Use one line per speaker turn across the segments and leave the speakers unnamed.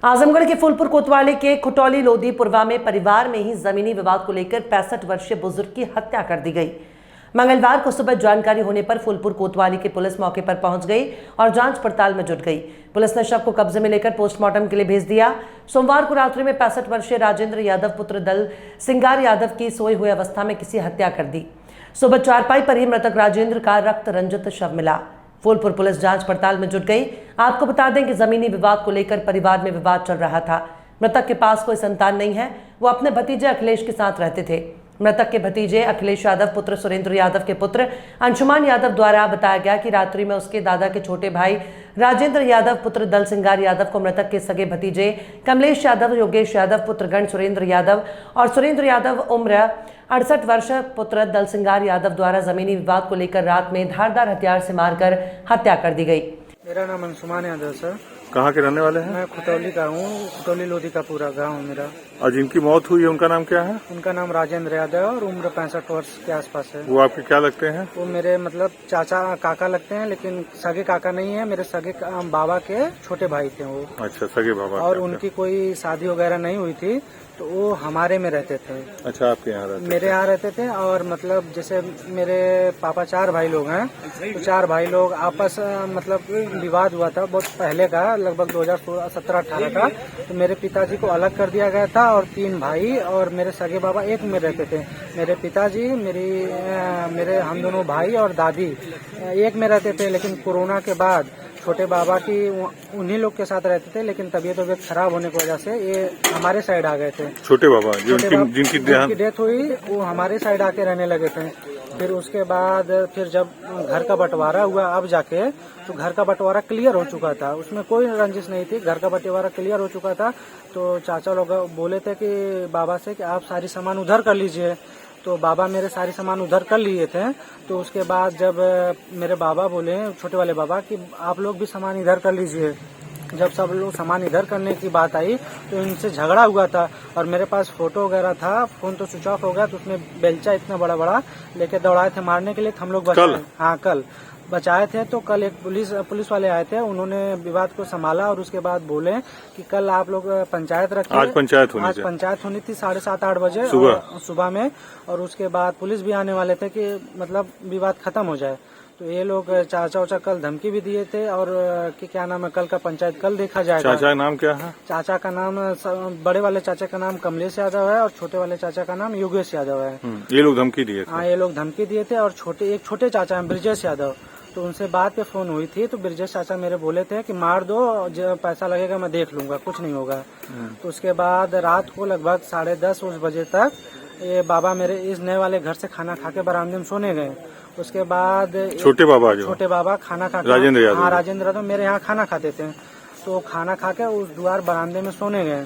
आजमगढ़ के फूलपुर कोतवाली के खुटौली लोधी पुरवा में परिवार में ही जमीनी विवाद को लेकर 65 वर्षीय बुजुर्ग की हत्या कर दी गई। मंगलवार को सुबह जानकारी होने पर फूलपुर कोतवाली की पुलिस मौके पर पहुंच गई और जांच पड़ताल में जुट गई। पुलिस ने शव को कब्जे में लेकर पोस्टमार्टम के लिए भेज दिया। सोमवार को रात्रि में 65 वर्षीय राजेंद्र यादव पुत्र दल सिंगार यादव की सोई हुई अवस्था में किसी हत्या कर दी। सुबह चारपाई पर ही मृतक राजेंद्र का रक्त रंजित शव मिला। फूलपुर पुलिस जांच पड़ताल में जुट गई। आपको बता दें कि जमीनी विवाद को लेकर परिवार में विवाद चल रहा था। मृतक के पास कोई संतान नहीं है, वो अपने भतीजे अखिलेश के साथ रहते थे। मृतक के भतीजे अखिलेश यादव पुत्र सुरेंद्र यादव के पुत्र अंशुमान यादव द्वारा बताया गया कि रात्रि में उसके दादा के छोटे भाई राजेंद्र यादव पुत्र दल सिंगार यादव को मृतक के सगे भतीजे कमलेश यादव, योगेश यादव पुत्रगण सुरेंद्र यादव और सुरेंद्र यादव उम्र 68 वर्ष पुत्र दल सिंगार यादव द्वारा जमीनी विवाद को लेकर रात में धारदार हथियार से मारकर हत्या कर दी गई।
मेरा नाम अंशुमान यादव सर।
कहाँ के रहने वाले हैं?
मैं खुटौली का हूँ। खुटौली लोधी का पूरा गांव है मेरा।
और जिनकी मौत हुई है उनका नाम क्या है?
उनका नाम राजेंद्र यादव है और उम्र 65 वर्ष के आसपास है।
वो आपके क्या लगते हैं?
वो मेरे मतलब चाचा काका लगते हैं, लेकिन सगे काका नहीं है, मेरे सगे बाबा के छोटे भाई थे वो।
अच्छा, सगे बाबा।
और उनकी कोई शादी वगैरह नहीं हुई थी, तो वो हमारे में रहते थे।
अच्छा, आपके यहाँ रहते?
मेरे यहाँ रहते थे। और मतलब जैसे मेरे पापा 4 भाई लोग हैं, तो 4 भाई लोग आपस मतलब विवाद हुआ था बहुत पहले का, लगभग 2017-18 का। तो मेरे पिताजी को अलग कर दिया गया था और 3 भाई और मेरे सगे बाबा एक में रहते थे। मेरे पिताजी, मेरे हम दोनों भाई और दादी एक में रहते थे, लेकिन कोरोना के बाद छोटे बाबा की उन्हीं लोग के साथ रहते थे, लेकिन तबीयत खराब होने की वजह से ये हमारे साइड आ गए थे।
छोटे बाबा जिनकी
डेथ हुई वो हमारे साइड आके रहने लगे थे। फिर उसके बाद फिर जब घर का बंटवारा हुआ अब जाके, तो घर का बंटवारा क्लियर हो चुका था, उसमें कोई रंजिश नहीं थी। घर का बंटवारा क्लियर हो चुका था, तो चाचा लोग बोले थे कि बाबा से कि आप सारी सामान उधर कर लीजिए। तो बाबा मेरे सारी सामान उधर कर लिए थे। तो उसके बाद जब मेरे बाबा बोले, छोटे वाले बाबा, कि आप लोग भी सामान इधर कर लीजिए। जब सब लोग सामान इधर करने की बात आई तो इनसे झगड़ा हुआ था और मेरे पास फोटो वगैरह था। फोन तो स्विच ऑफ हो गया, तो उसमें बेलचा इतना बड़ा बड़ा लेके दौड़ाए थे मारने के लिए। हम लोग बचाए। हाँ, कल बचाए थे। तो कल एक पुलिस वाले आए थे, उन्होंने विवाद को संभाला और उसके बाद बोले कि कल आप लोग पंचायत रखिए।
आज पंचायत
होनी थी 7:30-8 बजे सुबह में। और उसके बाद पुलिस भी आने वाले थे कि मतलब विवाद खत्म हो जाए। तो ये लोग चाचा कल धमकी भी दिए थे और कि क्या नाम है, कल का पंचायत कल देखा जाएगा।
चाचा का नाम क्या है? चाचा
का नाम, बड़े वाले चाचा का नाम कमलेश यादव है और छोटे वाले चाचा का नाम योगेश यादव है।
ये लोग धमकी दिए थे?
हाँ, ये लोग धमकी दिए थे। और एक छोटे चाचा है ब्रिजेश यादव, तो उनसे बात पे फोन हुई थी। तो ब्रिजेश चाचा मेरे बोले थे कि मार दो, जो पैसा लगेगा मैं देख लूंगा, कुछ नहीं होगा। तो उसके बाद रात को लगभग 10:30 उस बजे तक ये बाबा मेरे इस नए वाले घर से खाना खा के बरामदे में सोने गए। उसके बाद छोटे बाबा खाना खा के, राजेंद्र यादव मेरे यहाँ खाना खाते थे, तो खाना खा के उस द्वार बरामदे में सोने गए।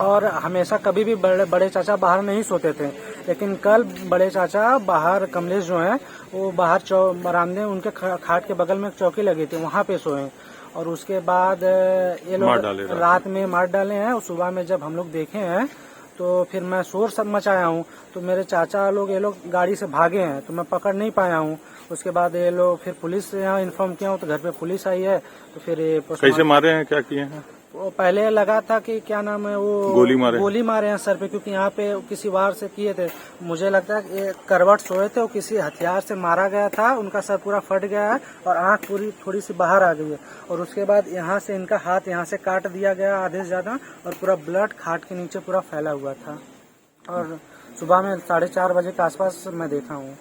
और हमेशा कभी भी बड़े चाचा बाहर नहीं सोते थे, लेकिन कल बड़े चाचा बाहर, कमलेश जो है वो बाहर बरामदे उनके खाट के बगल में एक चौकी लगी थी, वहाँ पे सोए। और उसके बाद ये लोग रात में मार डाले हैं। और सुबह में जब हम लोग देखे हैं तो फिर मैं शोर सब मचाया हूँ, तो मेरे चाचा लोग ये लोग गाड़ी से भागे हैं, तो मैं पकड़ नहीं पाया हूँ। उसके बाद ये लोग फिर पुलिस से यहाँ इन्फॉर्म किया हूँ, तो घर पे पुलिस आई है। तो फिर
कैसे मारे हैं, क्या किए हैं?
वो पहले लगा था कि क्या नाम है, वो गोली मारे हैं सर पे, क्योंकि यहाँ पे किसी वार से किए थे। मुझे लगता है कि करवट सोए थे, वो किसी हथियार से मारा गया था। उनका सर पूरा फट गया है और आंख पूरी थोड़ी सी बाहर आ गई है। और उसके बाद यहाँ से इनका हाथ यहाँ से काट दिया गया आधे से ज्यादा, और पूरा ब्लड खाट के नीचे पूरा फैला हुआ था। और सुबह में 4:30 बजे के आसपास मैं देखा हूँ।